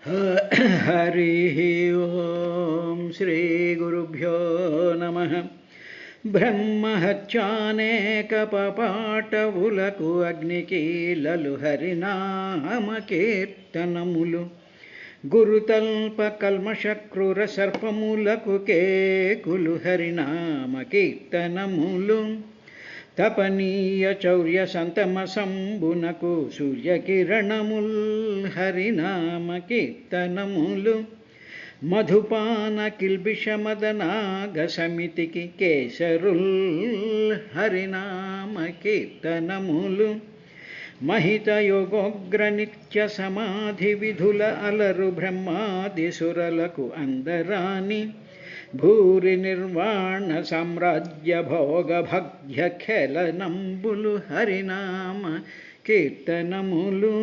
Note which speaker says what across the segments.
Speaker 1: हरिः ओं श्रीगुरुभ्यो नमः। బ్రహ్మహత్యానేకపపాటవులకు అగ్నికీలలు హరినామకీర్తనములు గురుతల్ప కల్మషక్రూర సర్పములకు కేకులు హరినామకీర్తనములు తపనీయ చౌర్య సంతమ సంబునకు సూర్యకిరణముల్ హరినామకీర్తనములు మధుపాన కిల్బిష మదనాగ సమితికి కేసరుల్ హరినామ కీర్తనములు మహిత యోగోగ్ర నిత్య సమాధి విధుల అలరు బ్రహ్మాది సురలకు అందరాని భూరి నిర్వాణ సామ్రాజ్య భోగ భగ్య ఖేళనంబులు హరినామ కీర్తనములు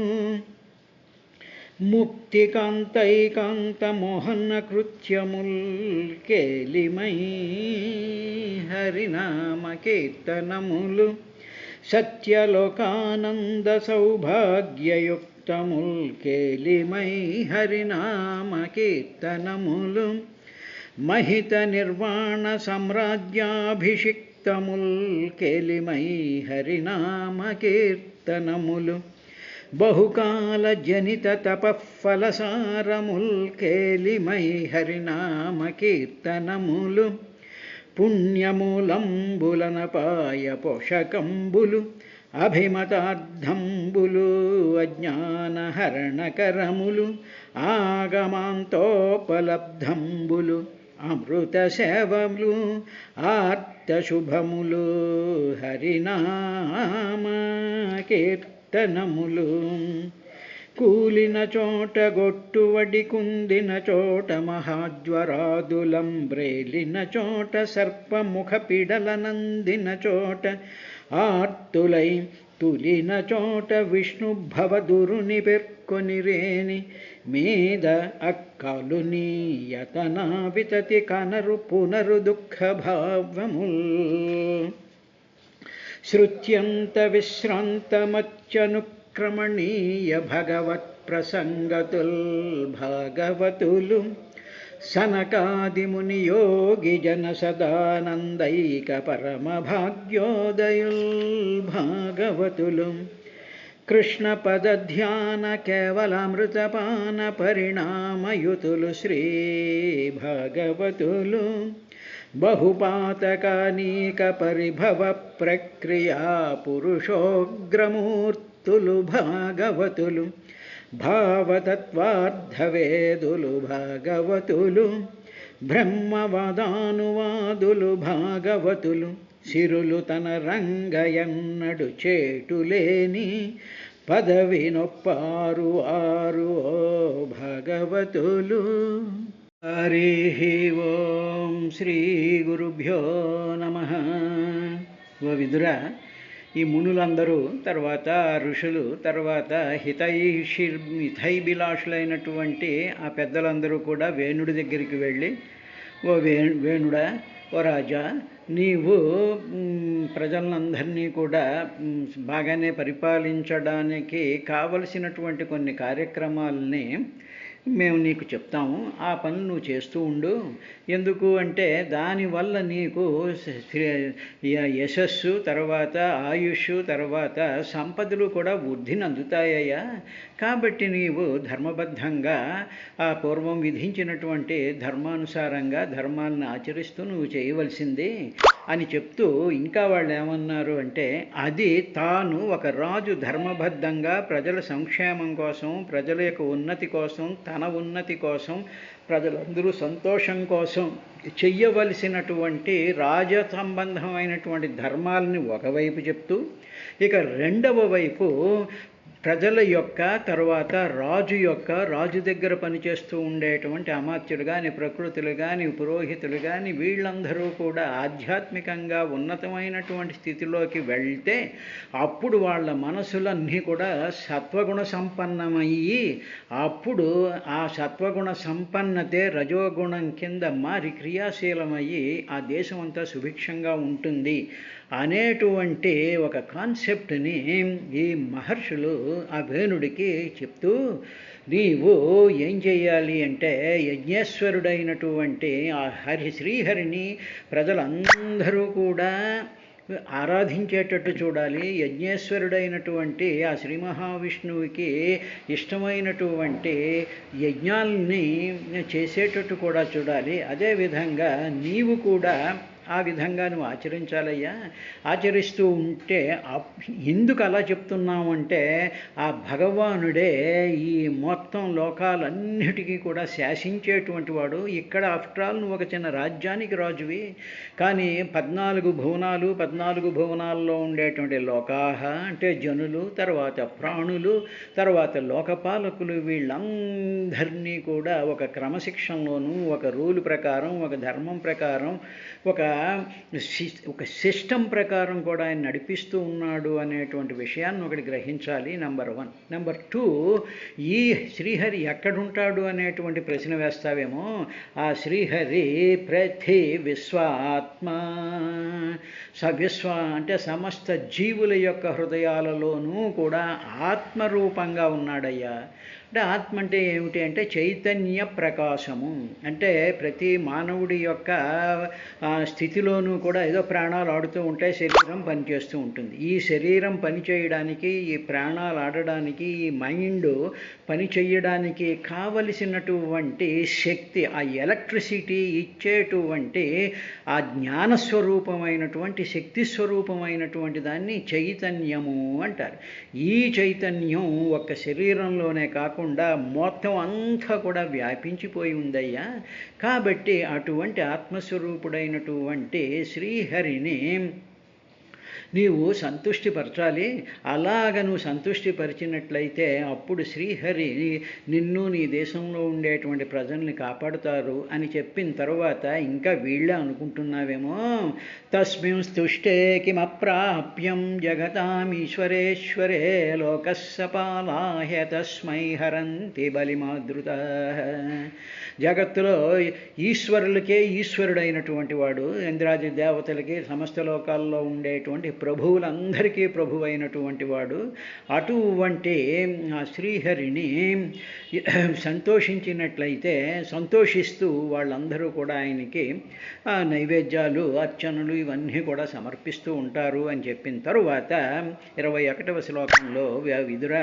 Speaker 1: ముక్తికాంతైకాంత మోహన కృత్యముల్ కేలిమై హరినామ కీర్తనములు సత్యలోకానంద సౌభాగ్యయుక్తముల్ కేలిమై హరినామ కీర్తనములు మహిత నిర్వాణ సామ్రాజ్యాభిషిక్తముల్ కేలిమై హరినామ కీర్తనములు బహుకాల జనిత తపఫలసారముల్ కేలిమై హరినామ కీర్తనములు పుణ్యమూలంబులనపాయ పోషకంబులు అభిమతార్థంబులు అజ్ఞానహరణకరములు ఆగమాంతోపలబ్ధంబులు అమృత సేవములు ఆర్తశుభములు హరినామ కీర్తనములు కూలిన చోట గొట్టువడి కుందిన చోట మహాజ్వరాదులం బ్రేలిన చోట సర్పముఖ పిడలనందిన చోట ఆర్తులై తులిన చోట విష్ణు భవదురుని పెర్కొనిరేని మీద అక్కలుని యతనా వితతి కనరు పునరు దుఃఖ భావముల్ శృత్యంత విశ్రాంతమత్యనుక్రమణీయ భగవత్ ప్రసంగతుల్ భాగవతులు సనకాదిముని యోగి జన సదానందైక పరమ భాగ్యోదయుల్ భాగవతులు కృష్ణ పద ధ్యాన కేవలామృతపాన పరిణామయుతులు శ్రీ భాగవతులు బహుపాతకానీక పరిభవ ప్రక్రియా పురుషోగ్రమూర్తులు భాగవతులు భావతత్వార్థవేదులు భాగవతులు బ్రహ్మవాదానువాదులు భాగవతులు సిరులు తన రంగయన్నడు చేటులేని పదవి నొప్పారు ఆరు ఓ భాగవతులు. హరిః ఓం శ్రీ గురుభ్యో నమః. ఓ విదురా, ఈ మునులందరూ, తర్వాత ఋషులు, తర్వాత హితైభిలాషులైనటువంటి ఆ పెద్దలందరూ కూడా వేణుడి దగ్గరికి వెళ్ళి, ఓ వేణుడా, ఓ రాజా, నీవు ప్రజలందరినీ కూడా బాగానే పరిపాలించడానికి కావలసినటువంటి కొన్ని కార్యక్రమాలని మేము నీకు చెప్తాము. ఆ పనులు నువ్వు చేస్తూ ఉండు. ఎందుకు అంటే దానివల్ల నీకు యశస్సు, తర్వాత ఆయుష్, తర్వాత సంపదలు కూడా వృద్ధిని అందుతాయ్యా. కాబట్టి నీవు ధర్మబద్ధంగా ఆ పూర్వం విధించినటువంటి ధర్మానుసారంగా ధర్మాలను ఆచరిస్తూ నువ్వు చేయవలసింది అని చెప్తూ, ఇంకా వాళ్ళు ఏమన్నారు అంటే, అది తాను ఒక రాజు ధర్మబద్ధంగా ప్రజల సంక్షేమం కోసం, ప్రజల యొక్క ఉన్నతి కోసం, తన ఉన్నతి కోసం, ప్రజలందరూ సంతోషం కోసం చెయ్యవలసినటువంటి రాజ సంబంధమైనటువంటి ధర్మాలని ఒకవైపు చెప్తూ, ఇక రెండవ వైపు ప్రజల యొక్క, తర్వాత రాజు దగ్గర పనిచేస్తూ ఉండేటువంటి అమాత్యులు కానీ, ప్రకృతులు కానీ, పురోహితులు కానీ, వీళ్ళందరూ కూడా ఆధ్యాత్మికంగా ఉన్నతమైనటువంటి స్థితిలోకి వెళ్తే అప్పుడు వాళ్ళ మనసులన్నీ కూడా సత్వగుణ సంపన్నమయ్యి, అప్పుడు ఆ సత్వగుణ సంపన్నతే రజోగుణం కింద మారి క్రియాశీలమయ్యి ఆ దేశం అంతా సుభిక్షంగా ఉంటుంది అనేటువంటి ఒక కాన్సెప్ట్ని ఈ మహర్షులు ఆ వేణుడికి చెప్తూ, నీవు ఏం చేయాలి అంటే యజ్ఞేశ్వరుడైనటువంటి ఆ శ్రీహరిని ప్రజలందరూ కూడా ఆరాధించేటట్టు చూడాలి. యజ్ఞేశ్వరుడైనటువంటి ఆ శ్రీ మహావిష్ణువుకి ఇష్టమైనటువంటి యజ్ఞాల్ని చేసేటట్టు కూడా చూడాలి. అదేవిధంగా నీవు కూడా ఆ విధంగా నువ్వు ఆచరించాలయ్యా. ఆచరిస్తూ ఉంటే ఎందుకు అలా చెప్తున్నావు అంటే ఆ భగవానుడే ఈ మొత్తం లోకాలన్నిటికీ కూడా శాసించేటువంటి వాడు. ఇక్కడ ఆఫ్టర్ ఆల్ నువ్వు ఒక చిన్న రాజ్యానికి రాజువి, కానీ 14 భువనాలు, 14 భువనాల్లో ఉండేటువంటి లోకాహ అంటే జనులు, తర్వాత ప్రాణులు, తర్వాత లోకపాలకులు, వీళ్ళందరినీ కూడా ఒక క్రమశిక్షణలోనూ ఒక రూల్ ప్రకారం, ఒక ధర్మం ప్రకారం, ఒక సిస్టమ్ ప్రకారం కూడా ఆయన నడిపిస్తూ ఉన్నాడు అనేటువంటి విషయాన్ని ఒకటి గ్రహించాలి. నెంబర్ 1. నెంబర్ 2, ఈ శ్రీహరి ఎక్కడుంటాడు అనేటువంటి ప్రశ్న వేస్తావేమో. ఆ శ్రీహరి ప్రతి విశ్వాత్మ, విశ్వ అంటే సమస్త జీవుల యొక్క హృదయాలలోనూ కూడా ఆత్మరూపంగా ఉన్నాడయ్యా. అంటే ఆత్మ అంటే ఏమిటి అంటే చైతన్య ప్రకాశము. అంటే ప్రతి మానవుడి యొక్క స్థితిలోనూ కూడా ఏదో ప్రాణాలు ఆడుతూ ఉంటాయి, శరీరం పనిచేస్తూ ఉంటుంది. ఈ శరీరం పనిచేయడానికి, ఈ ప్రాణాలు ఆడడానికి, ఈ మైండ్ పని చేయడానికి కావలసినటువంటి శక్తి, ఆ ఎలక్ట్రిసిటీ ఇచ్చేటువంటి ఆ జ్ఞానస్వరూపమైనటువంటి శక్తి స్వరూపమైనటువంటి దాన్ని చైతన్యము అంటారు. ఈ చైతన్యం ఒక్క శరీరంలోనే కాకుండా మొత్తం అంతా కూడా వ్యాపించిపోయి ఉందయ్యా. కాబట్టి అటువంటి ఆత్మస్వరూపుడైనటువంటి శ్రీహరిని నీవు సంతుష్టిపరచాలి. అలాగ నువ్వు సంతుష్టిపరిచినట్లయితే అప్పుడు శ్రీహరి నిన్ను, నీ దేశంలో ఉండేటువంటి ప్రజల్ని కాపాడుతారు అని చెప్పిన తర్వాత ఇంకా వీళ్ళే అనుకుంటున్నావేమో. తస్మిన్ స్తుష్టే కిమప్రాప్యం జగతామీశ్వరేశ్వరే లోకస్సపాలాహ తస్మై హరంతి బలిమాదృత. జగత్తులో ఈశ్వరులకే ఈశ్వరుడైనటువంటి వాడు, ఇంద్రాది దేవతలకి సమస్త లోకాల్లో ఉండేటువంటి ప్రభువులందరికీ ప్రభు అయినటువంటి వాడు. అటువంటి ఆ శ్రీహరిని సంతోషించినట్లయితే సంతోషిస్తూ వాళ్ళందరూ కూడా ఆయనకి నైవేద్యాలు, అర్చనలు ఇవన్నీ కూడా సమర్పిస్తూ ఉంటారు అని చెప్పిన తరువాత 21వ శ్లోకంలో విదుర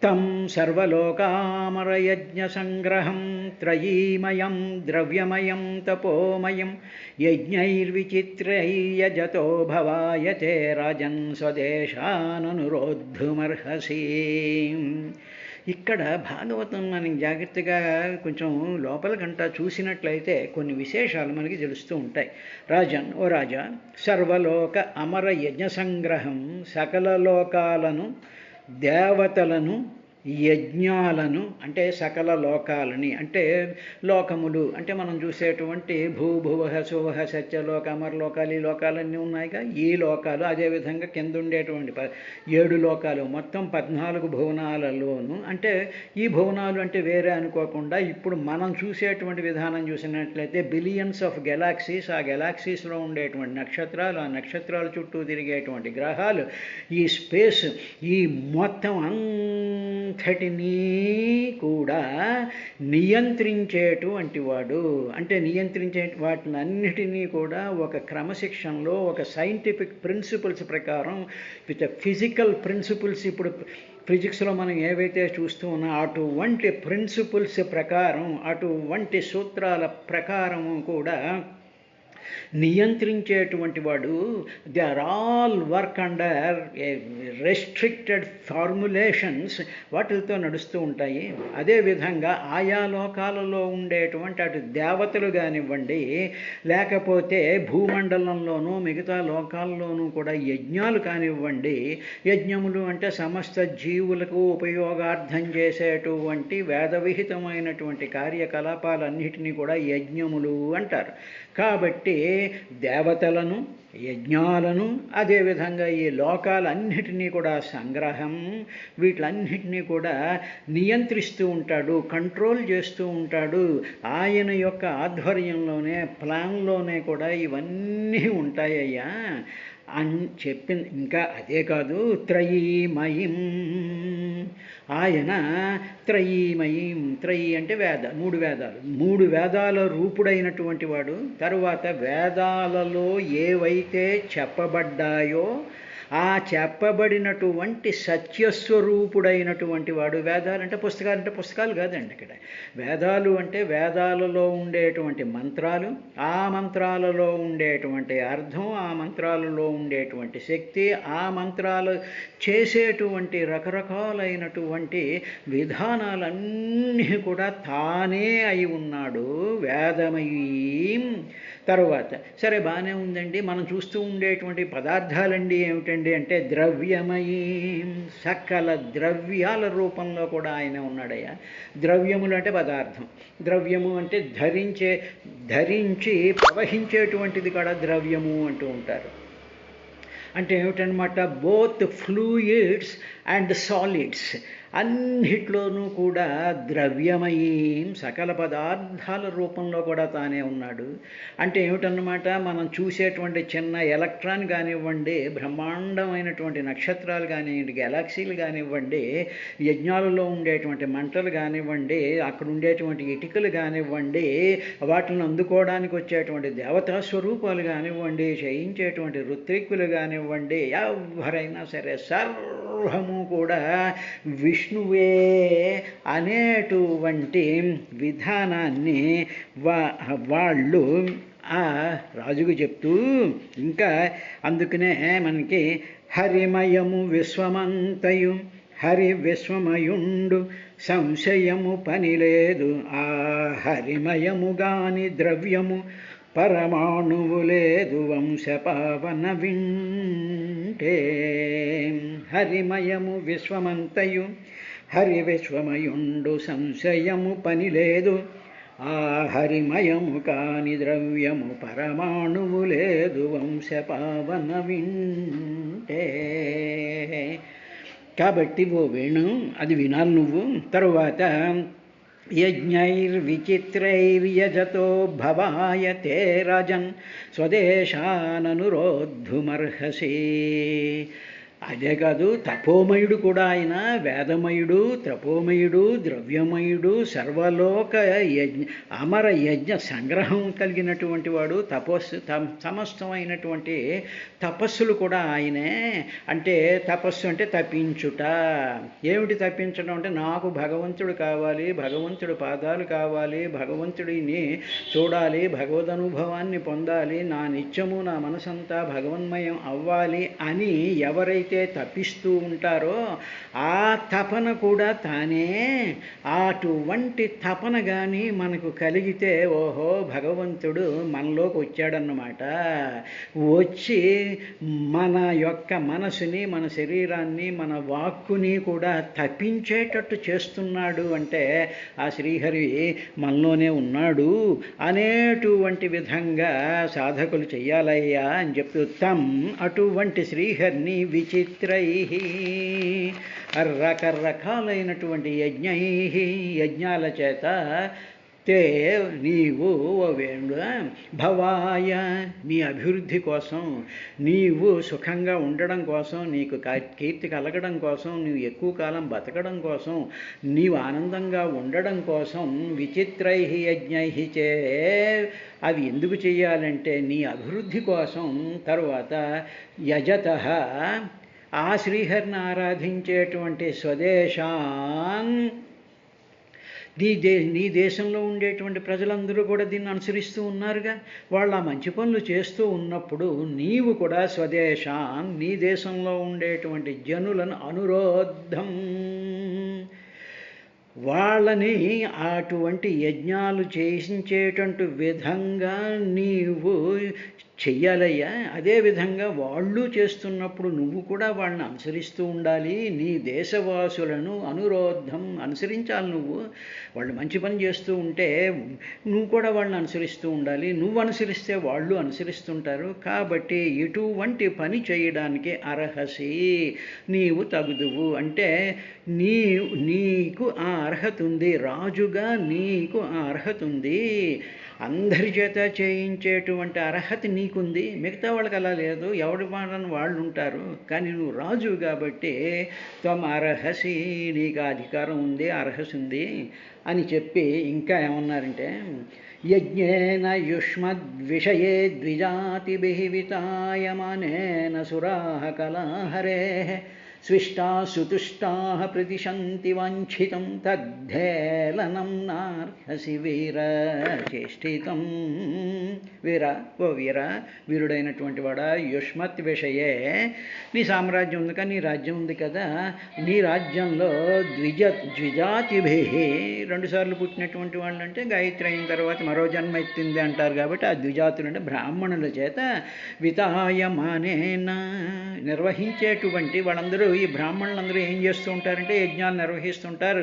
Speaker 1: తం సర్వలోకామరయజ్ఞ సంగ్రహం త్రయీమయం ద్రవ్యమయం తపోమయం యజ్ఞైర్విచిత్రైర్యజతో భవాయతే రాజన్ స్వదేశాననురోద్ధుమర్హసి. ఇక్కడ భాగవతం మనం జాగ్రత్తగా కొంచెం లోపలికంటా చూసినట్లయితే కొన్ని విశేషాలు మనకి తెలుస్తూ ఉంటాయి. రాజన్, ఓ రాజా, సర్వలోక అమర యజ్ఞ సంగ్రహం, సకల లోకాలను, దేవతలను, యజ్ఞాలను అంటే సకల లోకాలని, అంటే లోకములు అంటే మనం చూసేటువంటి భూభువహ సువహ సత్యలోక అమరలోకాలు, ఈ లోకాలన్నీ ఉన్నాయిగా. ఈ లోకాలు అదేవిధంగా కింద ఉండేటువంటి 7 లోకాలు, మొత్తం 14 భువనాలలోను. అంటే ఈ భువనాలు అంటే వేరే అనుకోకుండా ఇప్పుడు మనం చూసేటువంటి విధానం చూసినట్లయితే బిలియన్స్ ఆఫ్ గెలాక్సీస్, ఆ గెలాక్సీస్లో ఉండేటువంటి నక్షత్రాలు, ఆ నక్షత్రాల చుట్టూ తిరిగేటువంటి గ్రహాలు, ఈ స్పేస్, ఈ మొత్తం అంతటినీ కూడా నియంత్రించేటువంటి వాడు. అంటే నియంత్రించే వాటిని అన్నిటినీ కూడా ఒక క్రమశిక్షణలో, ఒక సైంటిఫిక్ ప్రిన్సిపల్స్ ప్రకారం, విత్ ఫిజికల్ ప్రిన్సిపల్స్, ఇప్పుడు ఫిజిక్స్లో మనం ఏవైతే చూస్తూ ఉన్నా అటువంటి ప్రిన్సిపల్స్ ప్రకారం, అటువంటి సూత్రాల ప్రకారము కూడా నియంత్రించేటువంటి వాడు. They are all work under restricted formulations, వాటితో నడుస్తూ ఉంటాయి. అదేవిధంగా ఆయా లోకాలలో ఉండేటువంటి అటు దేవతలు కానివ్వండి, లేకపోతే భూమండలంలోనూ మిగతా లోకాల్లోనూ కూడా యజ్ఞాలు కానివ్వండి. యజ్ఞములు అంటే సమస్త జీవులకు ఉపయోగార్థం చేసేటువంటి వేదవిహితమైనటువంటి కార్యకలాపాలన్నిటినీ కూడా యజ్ఞములు అంటారు. కాబట్టి దేవతలను, యజ్ఞాలను, అదేవిధంగా ఈ లోకాలన్నిటినీ కూడా సంగ్రహం, వీటిలన్నిటినీ కూడా నియంత్రిస్తూ ఉంటాడు, కంట్రోల్ చేస్తూ ఉంటాడు. ఆయన యొక్క ఆధ్వర్యంలోనే, ప్లాన్లోనే కూడా ఇవన్నీ ఉంటాయ్యా. చెప్పింది. ఇంకా అదే కాదు, త్రయీమయీం, ఆయన త్రయీమయీం, త్రయీ అంటే మూడు వేదాలు, మూడు వేదాల రూపుడైనటువంటి వాడు. తరువాత వేదాలలో ఏవైతే చెప్పబడ్డాయో ఆ చెప్పబడినటువంటి సత్యస్వరూపుడైనటువంటి వాడు. వేదాలంటే పుస్తకాలు కాదండి. ఇక్కడ వేదాలు అంటే వేదాలలో ఉండేటువంటి మంత్రాలు, ఆ మంత్రాలలో ఉండేటువంటి అర్థం, ఆ మంత్రాలలో ఉండేటువంటి శక్తి, ఆ మంత్రాలు చేసేటువంటి రకరకాలైనటువంటి విధానాలన్నీ కూడా తానే అయి ఉన్నాడు వేదమయీం. తరువాత సరే బాగానే ఉందండి, మనం చూస్తూ ఉండేటువంటి పదార్థాలండి ఏమిటండి అంటే ద్రవ్యమయీం, సకల ద్రవ్యాల రూపంలో కూడా ఆయన ఉన్నాడయ్యా. ద్రవ్యములు అంటే పదార్థం, ద్రవ్యము అంటే ధరించి ప్రవహించేటువంటిది కూడా ద్రవ్యము అంటూ ఉంటారు. అంటే ఏమిటనమాట, బోత్ ఫ్లూయిడ్స్ అండ్ సాలిడ్స్, అన్నిట్లోనూ కూడా ద్రవ్యమయీం, సకల పదార్థాల రూపంలో కూడా తానే ఉన్నాడు. అంటే ఏమిటన్నమాట, మనం చూసేటువంటి చిన్న ఎలక్ట్రాన్ కానివ్వండి, బ్రహ్మాండమైనటువంటి నక్షత్రాలు కానివ్వండి, గెలాక్సీలు కానివ్వండి, యజ్ఞాలలో ఉండేటువంటి మంటలు కానివ్వండి, అక్కడ ఉండేటువంటి ఇటుకలు కానివ్వండి, వాటిని అందుకోవడానికి వచ్చేటువంటి దేవతా స్వరూపాలు కానివ్వండి, చేయించేటువంటి ఋత్విక్కులు కానివ్వండి, ఎవరైనా సరే సర్వము కూడా విష్ణువే అనేటువంటి విధానాన్ని వాళ్ళు ఆ రాజుకు చెప్తూ, ఇంకా అందుకనే మనకి హరిమయము విశ్వమంతయు, హరి విశ్వమయుండు సంశయము పని లేదు, ఆ హరిమయము గాని ద్రవ్యము పరమాణువు లేదు వంశపావన వింటే. హరిమయము విశ్వమంతయు, హరి విశ్వమయుండు సంశయము పని లేదు, ఆ హరిమయము కాని ద్రవ్యము పరమాణువు లేదు వంశపావన వింటే. కాబట్టి ఓ వేణు, అది వినాలి నువ్వు. తరువాత యజ్ఞైర్విచిత్రైర్యజతో భవాయతే రాజన్ స్వదేశాననురోద్ధుమర్హసి. అదే కాదు, తపోమయుడు కూడా ఆయన, వేదమయుడు, తపోమయుడు, ద్రవ్యమయుడు, సర్వలోక అమర యజ్ఞ సంగ్రహం కలిగినటువంటి వాడు, సమస్తమైనటువంటి తపస్సులు కూడా ఆయనే. అంటే తపస్సు అంటే తపించుట. ఏమిటి తపించడం అంటే, నాకు భగవంతుడు కావాలి, భగవంతుడి పాదాలు కావాలి, భగవంతుడిని చూడాలి, భగవద్ అనుభవాన్ని పొందాలి, నా నిత్యము నా మనసంతా భగవన్మయం అవ్వాలి అని ఎవరైతే తపిస్తూ ఉంటారో ఆ తపన కూడా తానే. అటువంటి తపన కానీ మనకు కలిగితే ఓహో భగవంతుడు మనలోకి వచ్చాడన్నమాట. వచ్చి మన యొక్క మనసుని, మన శరీరాన్ని, మన వాక్కుని కూడా తపించేటట్టు చేస్తున్నాడు అంటే ఆ శ్రీహరి మనలోనే ఉన్నాడు అనేటువంటి విధంగా సాధకులు చెయ్యాలయ్యా అని చెప్తూ తం, అటువంటి శ్రీహరిని విచిత్రై, రకరకాలైనటువంటి యజ్ఞాల చేత తే నీవు ఓ వేణుడ భవాయ, నీ అభివృద్ధి కోసం, నీవు సుఖంగా ఉండడం కోసం, నీకు కీర్తి కలగడం కోసం, నీవు ఎక్కువ కాలం బతకడం కోసం, నీవు ఆనందంగా ఉండడం కోసం విచిత్రై యజ్ఞై చే, అవి ఎందుకు చేయాలంటే నీ అభివృద్ధి కోసం. తరువాత యజత, ఆ శ్రీహరిని ఆరాధించేటువంటి స్వదేశాన్, నీ దేశంలో ఉండేటువంటి ప్రజలందరూ కూడా దీన్ని అనుసరిస్తూ ఉన్నారుగా. వాళ్ళ మంచి పనులు చేస్తూ ఉన్నప్పుడు నీవు కూడా స్వదేశాన్, నీ దేశంలో ఉండేటువంటి జనులను అనురోద్ధం, వాళ్ళని అటువంటి యజ్ఞాలు చేయించేటట్టు విధంగా నీవు చెయ్యాలయ్యా. అదేవిధంగా వాళ్ళు చేస్తున్నప్పుడు నువ్వు కూడా వాళ్ళని అనుసరిస్తూ ఉండాలి. నీ దేశవాసులను అనురోద్ధం, అనుసరించాలి నువ్వు. వాళ్ళు మంచి పని చేస్తూ ఉంటే నువ్వు కూడా వాళ్ళని అనుసరిస్తూ ఉండాలి. నువ్వు అనుసరిస్తే వాళ్ళు అనుసరిస్తుంటారు. కాబట్టి ఇటువంటి పని చేయడానికి అర్హసి, నీవు తగుదువు. అంటే నీకు ఆ అర్హత ఉంది, రాజుగా నీకు ఆ అర్హత ఉంది. అందరి చేత చేయించేటువంటి అర్హత నీకుంది, మిగతా వాళ్ళకి అలా లేదు, ఎవరి వాళ్ళని వాళ్ళు ఉంటారు. కానీ నువ్వు రాజు కాబట్టి త్వం అర్హసి, నీకు అధికారం ఉంది, అర్హసి ఉంది అని చెప్పి ఇంకా ఏమన్నారంటే యజ్ఞేన యుష్మద్విషయే ద్విజాతిభిః వితాయమానేన సురాః కలహరేః స్విష్టాः సుతుష్టాः ప్రతిశంతి వాంఛితం తద్ధేళనం నార్హసి వీర చేష్టితం. వీరుడైనటువంటి వాడా, యుష్మత్ విషయే, నీ సామ్రాజ్యం ఉంది కదా, నీ రాజ్యం ఉంది కదా, నీ రాజ్యంలో ద్విజాతిభిః, రెండుసార్లు పుట్టినటువంటి వాళ్ళు అంటే గాయత్రి అయిన తర్వాత మరో జన్మ ఎత్తింది అంటారు కాబట్టి ఆ ద్విజాతులు అంటే బ్రాహ్మణుల చేత వితాయమానేన నిర్వహించేటువంటి వాళ్ళందరూ, ఈ బ్రాహ్మణులందరూ ఏం చేస్తూ ఉంటారంటే యజ్ఞాలు నిర్వహిస్తుంటారు,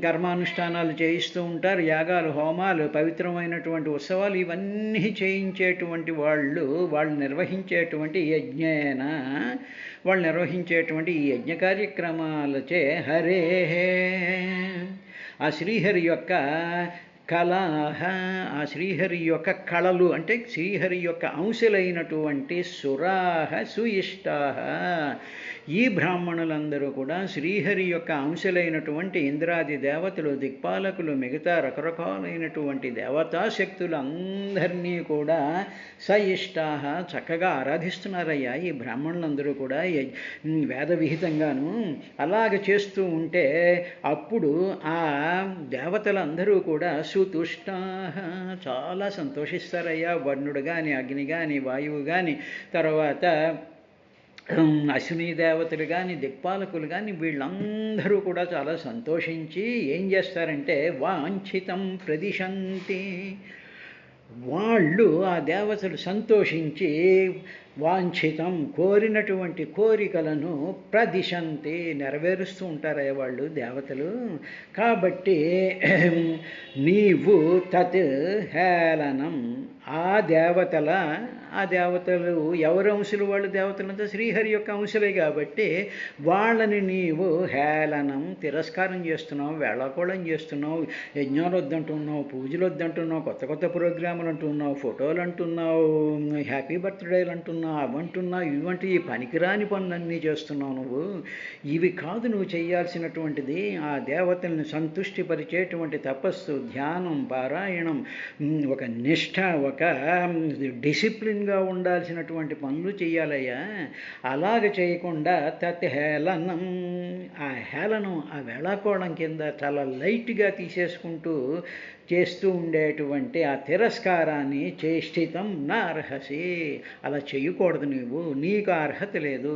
Speaker 1: కర్మానుష్ఠానాలు చేయిస్తూ ఉంటారు, యాగాలు, హోమాలు, పవిత్రమైనటువంటి ఉత్సవాలు ఇవన్నీ చేయించేటువంటి వాళ్ళు నిర్వహించేటువంటి యజ్ఞేన, వాళ్ళు నిర్వహించేటువంటి ఈ యజ్ఞ కార్యక్రమాలచే హరే, ఆ శ్రీహరి యొక్క కళాహ, ఆ శ్రీహరి యొక్క కళలు అంటే శ్రీహరి యొక్క అంశులైనటువంటి సురాహ సుయిష్టాహ, ఈ బ్రాహ్మణులందరూ కూడా శ్రీహరి యొక్క అంశులైనటువంటి ఇంద్రాది దేవతలు, దిక్పాలకులు, మిగతా రకరకాలైనటువంటి దేవతాశక్తులు అందరినీ కూడా సయిష్టాహ చక్కగా ఆరాధిస్తున్నారయ్యా ఈ బ్రాహ్మణులందరూ కూడా వేద విహితంగాను. అలాగ చేస్తూ ఉంటే అప్పుడు ఆ దేవతలందరూ కూడా సుతుష్టాహ చాలా సంతోషిస్తారయ్యా. వరుణుడు కానీ, అగ్ని కానీ, వాయువు కానీ, తర్వాత అశ్విని దేవతలు కానీ, దిక్పాలకులు కానీ, వీళ్ళందరూ కూడా చాలా సంతోషించి ఏం చేస్తారంటే వాంఛితం ప్రదిశంతి, వాళ్ళు ఆ దేవతలు సంతోషించి వాంఛితం కోరినటువంటి కోరికలను ప్రదిశంతి నెరవేరుస్తూ ఉంటారయ్య వాళ్ళు దేవతలు. కాబట్టి నీవు తత్ హేళనం, ఆ దేవతలు ఎవరు అంశులు? వాళ్ళు దేవతలంతా శ్రీహరి యొక్క అంశులే కాబట్టి వాళ్ళని నీవు హేళనం తిరస్కారం చేస్తున్నావు, వేళాకోళం చేస్తున్నావు, యజ్ఞాలు వద్దంటున్నావు, పూజలు వద్దంటున్నావు, కొత్త కొత్త ప్రోగ్రాములు అంటున్నావు, ఫోటోలు అంటున్నావు, హ్యాపీ బర్త్డేలు అంటున్నావు, అవంటున్నావు, ఇవంటి ఈ పనికిరాని పనులన్నీ చేస్తున్నావు నువ్వు. ఇవి కాదు నువ్వు చేయాల్సినటువంటిది. ఆ దేవతల్ని సంతుష్టిపరిచేటువంటి తపస్సు, ధ్యానం, పారాయణం, ఒక నిష్ఠ, ఒక డిసిప్లిన్గా ఉండాల్సినటువంటి పనులు చేయాలయ్యా. అలాగ చేయకుండా తత్ హేళనం, ఆ హేళనం, ఆ వేళాకోళం కింద చాలా లైట్గా తీసేసుకుంటూ చేస్తూ ఉండేటువంటి ఆ తిరస్కారాన్ని చేష్టితం నా అర్హసి, అలా చేయకూడదు నీవు, నీకు అర్హత లేదు,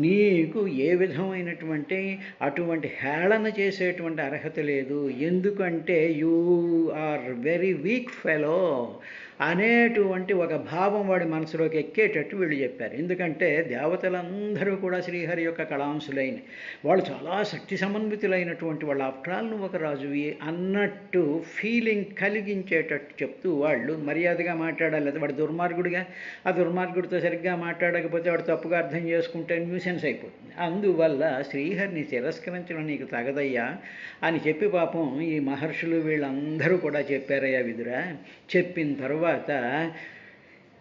Speaker 1: నీకు ఏ విధమైనటువంటి అటువంటి హేళన చేసేటువంటి అర్హత లేదు. ఎందుకంటే you are very weak fellow అనేటువంటి ఒక భావం వాడి మనసులోకి ఎక్కేటట్టు వీళ్ళు చెప్పారు. ఎందుకంటే దేవతలందరూ కూడా శ్రీహరి యొక్క కళాంశులైన వాళ్ళు, చాలా శక్తి సమన్వితులైనటువంటి వాళ్ళు. ఆఫ్టర్ ఆల్ నువ్వు ఒక రాజువి అన్నట్టు ఫీలింగ్ కలిగించేటట్టు చెప్తూ వాళ్ళు మర్యాదగా మాట్లాడాలి. అది వాడు దుర్మార్గుడిగా, ఆ దుర్మార్గుడితో సరిగ్గా మాట్లాడకపోతే వాడు తప్పుగా అర్థం చేసుకుంటే న్యూసెన్స్ అయిపోతుంది. అందువల్ల శ్రీహరిని తిరస్కరించడం నీకు తగదయ్యా అని చెప్పి పాపం ఈ మహర్షులు వీళ్ళందరూ కూడా చెప్పారయ్యా విదురా. చెప్పిన తర్వాత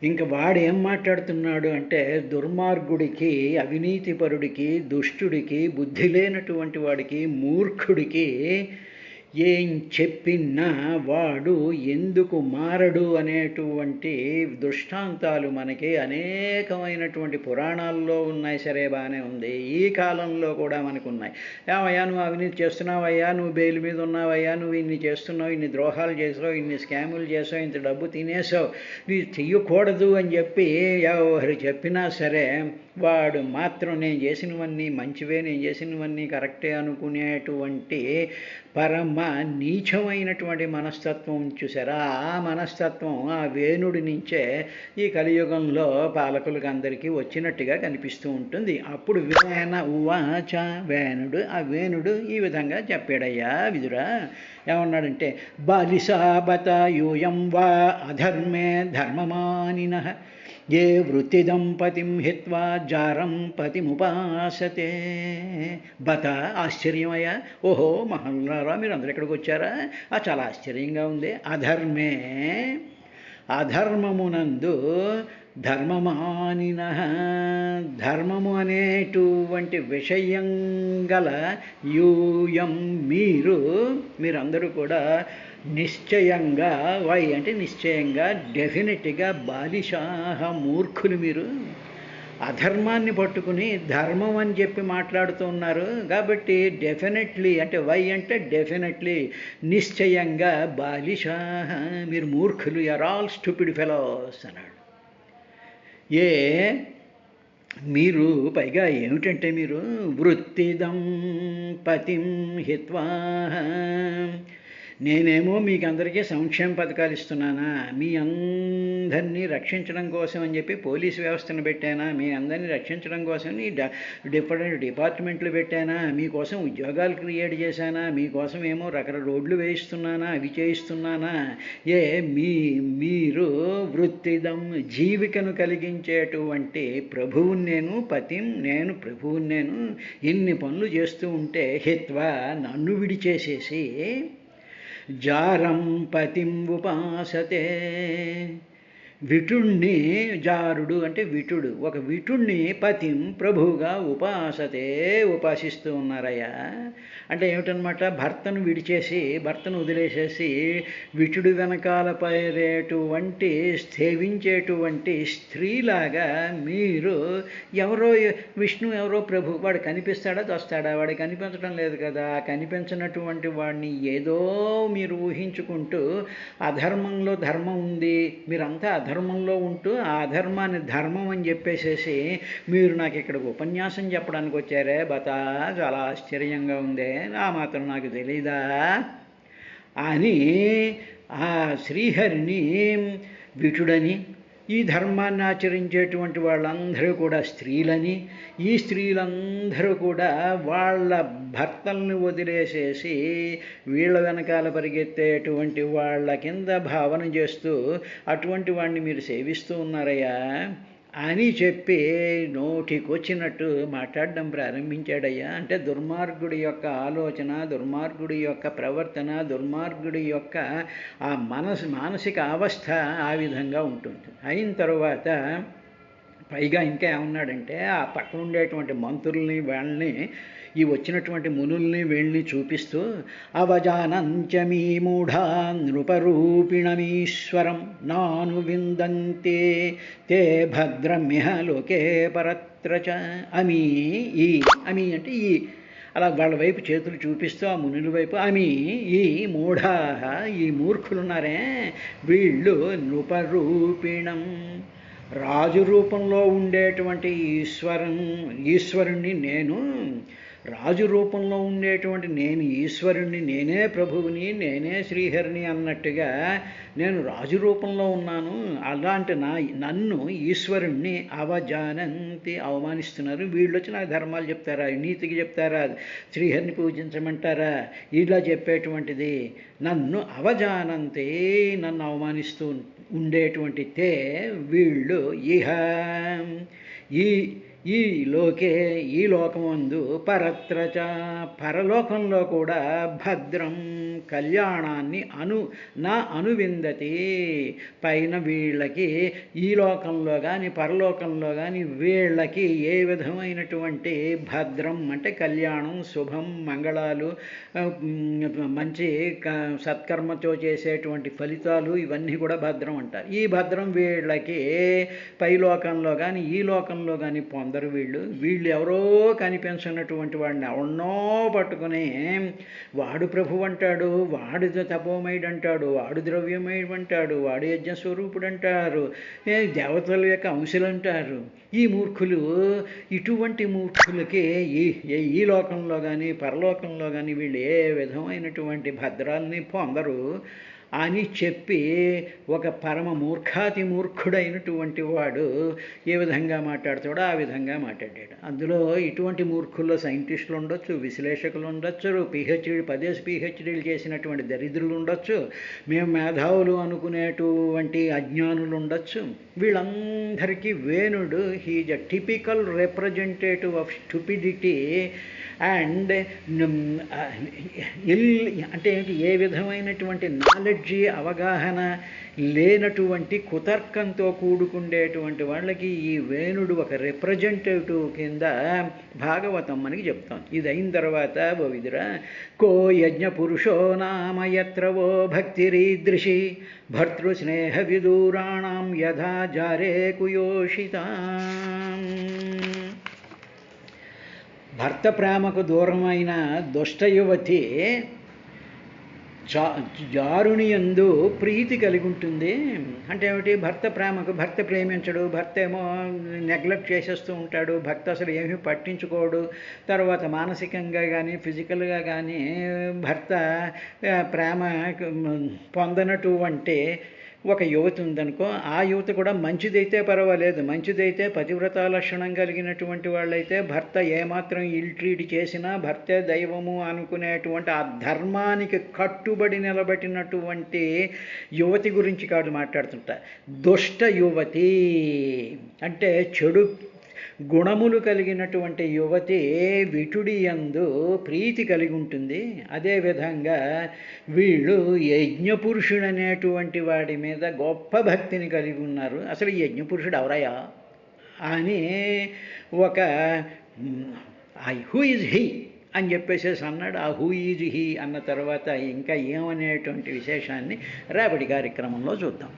Speaker 1: ఇంక వాడు ఏం మాట్లాడుతున్నాడు అంటే, దుర్మార్గుడికి, అవినీతిపరుడికి, దుష్టుడికి, బుద్ధి లేనటువంటి వాడికి, మూర్ఖుడికి ఏం చెప్పినా వాడు ఎందుకు మారడు అనేటువంటి దృష్టాంతాలు మనకి అనేకమైనటువంటి పురాణాల్లో ఉన్నాయి. సరే, బాగానే ఉంది, ఈ కాలంలో కూడా మనకు ఉన్నాయి. ఏమయ్యా నువ్వు అవినీతి చేస్తున్నావయ్యా, నువ్వు బెయిల్ మీద ఉన్నావయ్యా, నువ్వు ఇన్ని చేస్తున్నావు, ఇన్ని ద్రోహాలు చేసావు, ఇన్ని స్కాములు చేసావు, ఇంత డబ్బు తినేసావు, నువ్వు చెయ్యకూడదు అని చెప్పి ఎవరు చెప్పినా సరే వాడు మాత్రం నేను చేసినవన్నీ మంచివే, నేను చేసినవన్నీ కరెక్టే అనుకునేటువంటి పరమ నీచమైనటువంటి మనస్తత్వం చూసారా. ఆ మనస్తత్వం ఆ వేణుడి నుంచే ఈ కలియుగంలో పాలకులకు అందరికీ వచ్చినట్టుగా కనిపిస్తూ ఉంటుంది. అప్పుడు వేణ ఉవాచ, వేణుడు, ఆ వేణుడు ఈ విధంగా చెప్పాడయ్యా విదురా. ఏమన్నాడంటే, బాలిసా బత యూయం వా అధర్మే ధర్మమానినః ఏ వృత్తిదం పతిం హిత్వా జారం పతిముపాసతే. బత ఆశ్చర్యమయ్యా, ఓహో మహల్లారా మీరు అందరు ఎక్కడికి వచ్చారా, చాలా ఆశ్చర్యంగా ఉంది. అధర్మే అధర్మమునందు ధర్మమానిన, ధర్మము అనేటువంటి విషయం గల యూయం మీరందరూ కూడా నిశ్చయంగా, వై అంటే నిశ్చయంగా, డెఫినెట్గా బాలిషాహ మూర్ఖులు మీరు. అధర్మాన్ని పట్టుకుని ధర్మం అని చెప్పి మాట్లాడుతూ ఉన్నారు కాబట్టి డెఫినెట్లీ అంటే వై అంటే డెఫినెట్లీ నిశ్చయంగా బాలిషాహ మీరు మూర్ఖులు, ఆర్ ఆల్ స్టూపిడ్ ఫెలోస్ అన్నాడు. మీరు పైగా ఏమిటంటే మీరు వృత్తిదం పతిం హిత్వా, నేనేమో మీకు అందరికీ సంక్షేమ పథకాలు ఇస్తున్నానా, మీ అందరినీ రక్షించడం కోసం అని చెప్పి పోలీసు వ్యవస్థను పెట్టానా, మీ అందరినీ రక్షించడం కోసం డిఫరెంట్ డిపార్ట్మెంట్లు పెట్టానా, మీకోసం ఉద్యోగాలు క్రియేట్ చేశానా, మీకోసం ఏమో రకరకాల రోడ్లు వేయిస్తున్నానా, అవి చేయిస్తున్నానా. మీరు వృత్తిదం జీవికను కలిగించేటువంటి ప్రభువుని నేను, పతిం నేను, ప్రభువుని నేను, ఇన్ని పనులు చేస్తూ ఉంటే హిత్వా నన్ను విడిచేసేసి జారం పతిం ఉపాసతే, విటుణ్ణి, జారుడు అంటే విటుడు, ఒక విటుణ్ణి పతిం ప్రభువుగా ఉపాసిస్తూ ఉన్నారయ్యా. అంటే ఏమిటనమాట, భర్తను విడిచేసి భర్తను వదిలేసేసి విటుడు వెనకాల పడేటువంటి సేవించేటువంటి స్త్రీలాగా మీరు, ఎవరో విష్ణు ఎవరో ప్రభు, వాడు కనిపిస్తాడా వస్తాడా, వాడు కనిపించడం లేదు కదా, కనిపించినటువంటి వాడిని ఏదో మీరు ఊహించుకుంటూ అధర్మంలో ధర్మం ఉంది, మీరంతా అధర్మంలో ఉంటూ ఆ అధర్మాన్ని ధర్మం అని చెప్పేసేసి మీరు నాకు ఇక్కడికి ఉపన్యాసం చెప్పడానికి వచ్చారే, చాలా ఆశ్చర్యంగా ఉందే, ఆ మాత్రం నాకు తెలీదా అని ఆ శ్రీహరిని విటుడని, ఈ ధర్మాన్ని ఆచరించేటువంటి వాళ్ళందరూ కూడా స్త్రీలని, ఈ స్త్రీలందరూ కూడా వాళ్ళ భర్తల్ని వదిలేసేసి వీళ్ళ వెనకాల పరిగెత్తేటువంటి వాళ్ళ కింద భావన చేస్తూ అటువంటి వాడిని మీరు సేవిస్తూ ఉన్నారయ్యా అని చెప్పి నోటికొచ్చినట్టు మాట్లాడడం ప్రారంభించాడయ్యా. అంటే దుర్మార్గుడి యొక్క ఆలోచన, దుర్మార్గుడి యొక్క ప్రవర్తన, దుర్మార్గుడి యొక్క ఆ మానసిక అవస్థ ఆ విధంగా ఉంటుంది. అయిన తర్వాత పైగా ఇంకా ఏమన్నాడంటే, ఆ పక్కన ఉండేటువంటి మంత్రుల్ని వాళ్ళని, ఈ వచ్చినటువంటి మునుల్ని వీళ్ళని చూపిస్తూ అవజానంచమీ మూఢా నృపరూపిణమీశ్వరం నాను విందంతే తే భద్రమిహ లోకే పరత్రచ. అమీ అమీ అంటే ఈ అలా వాళ్ళ వైపు చేతులు చూపిస్తూ ఆ మునుల వైపు ఈ మూఢా, ఈ మూర్ఖులున్నారే వీళ్ళు నృపరూపిణం, రాజు రూపంలో ఉండేటువంటి ఈశ్వరుణ్ణి నేను, రాజు రూపంలో ఉండేటువంటి నేను ఈశ్వరుణ్ణి, నేనే ప్రభువుని, నేనే శ్రీహరిని అన్నట్టుగా నేను రాజు రూపంలో ఉన్నాను. అలాంటి నన్ను ఈశ్వరుణ్ణి అవజానంతి అవమానిస్తున్నారు. వీళ్ళు వచ్చి నాకు ధర్మాలు చెప్తారా, నీతికి చెప్తారా, శ్రీహరిని పూజించమంటారా, ఇలా చెప్పేటువంటిది నన్ను అవజానంతి, నన్ను అవమానిస్తూ ఉండేటువంటి తే వీళ్ళు ఇహ ఈ లోకమందు పరత్రచ పరలోకంలో కూడా భద్రం కళ్యాణాన్ని అనువిందతి, పైన వీళ్ళకి ఈ లోకంలో కానీ పరలోకంలో కానీ వీళ్ళకి ఏ విధమైనటువంటి భద్రం అంటే కళ్యాణం, శుభం, మంగళాలు, మంచి సత్కర్మతో చేసేటువంటి ఫలితాలు ఇవన్నీ కూడా భద్రం అంటారు. ఈ భద్రం వీళ్ళకి పైలోకంలో కానీ ఈ లోకంలో కానీ పొందరు. వీళ్ళు ఎవరో కనిపించినటువంటి వాడిని ఎవరినో పట్టుకుని వాడు ప్రభు అంటాడు, వాడు తపోమయుడు అంటాడు, వాడు ద్రవ్యమయుడు అంటాడు, వాడు యజ్ఞస్వరూపుడు అంటారు, దేవతల యొక్క అంశులు అంటారు. ఈ మూర్ఖులు, ఇటువంటి మూర్ఖులకి ఈ లోకంలో కానీ పరలోకంలో కానీ వీళ్ళు ఏ విధమైనటువంటి భద్రాలని పొందరు. అని చెప్పి ఒక పరమ మూర్ఖాతి మూర్ఖుడైనటువంటి వాడు ఏ విధంగా మాట్లాడతాడో ఆ విధంగా మాట్లాడాడు. అందులో ఇటువంటి మూర్ఖుల్లో సైంటిస్టులు ఉండొచ్చు, విశ్లేషకులు ఉండొచ్చు, పిహెచ్డీలు చేసినటువంటి దరిద్రులు ఉండొచ్చు, మేము మేధావులు అనుకునేటువంటి అజ్ఞానులు ఉండొచ్చు. వీళ్ళందరికీ వేణుడు he's a typical representative of stupidity and అంటే ఏంటి, ఏ విధమైనటువంటి నాలెడ్జి అవగాహన లేనటువంటి కుతర్కంతో కూడుకుండేటువంటి వాళ్ళకి ఈ వేణుడు ఒక రిప్రజెంటేటివ్ కింద భాగవతం మనకి చెప్తాం. ఇది అయిన తర్వాత ఓ విదురా, కో యజ్ఞ పురుషో నామ యత్రవో భక్తిరీదృశి భర్తృస్నేహ విదూరాణం యథా జారే కుయోషితా. భర్త ప్రేమకు దూరమైన దుష్ట యువతి జారుని యందు ప్రీతి కలిగి ఉంటుంది. అంటే ఏమిటి, భర్త ప్రేమించడు, భర్త ఏమో నెగ్లెక్ట్ చేసేస్తూ ఉంటాడు, భర్త అసలు ఏమీ పట్టించుకోడు. తర్వాత మానసికంగా కానీ ఫిజికల్గా కానీ భర్త ప్రేమ పొందనటువంటి ఒక యువతి ఉందనుకో, ఆ యువతి కూడా మంచిదైతే పర్వాలేదు, మంచిదైతే పతివ్రతా లక్షణం కలిగినటువంటి వాళ్ళైతే భర్త ఏమాత్రం ఇల్ ట్రీట్ చేసినా భర్తే దైవము అనుకునేటువంటి ఆ ధర్మానికి కట్టుబడి నిలబెట్టినటువంటి యువతి గురించి కాదు మాట్లాడుతుంటా. దుష్ట యువతి అంటే చెడు గుణములు కలిగినటువంటి యువతి విటుడి యందు ప్రీతి కలిగి ఉంటుంది. అదేవిధంగా వీళ్ళు యజ్ఞపురుషుడు అనేటువంటి వాడి మీద గొప్ప భక్తిని కలిగి ఉన్నారు. అసలు ఈ యజ్ఞపురుషుడు ఎవరయ్యా అని ఒక హూ ఈజ్ హీ అని చెప్పేసి అన్నాడు. ఆ హూ ఈజ్ హీ అన్న తర్వాత ఇంకా ఏమనేటువంటి విశేషాన్ని రేపటి కార్యక్రమంలో చూద్దాం.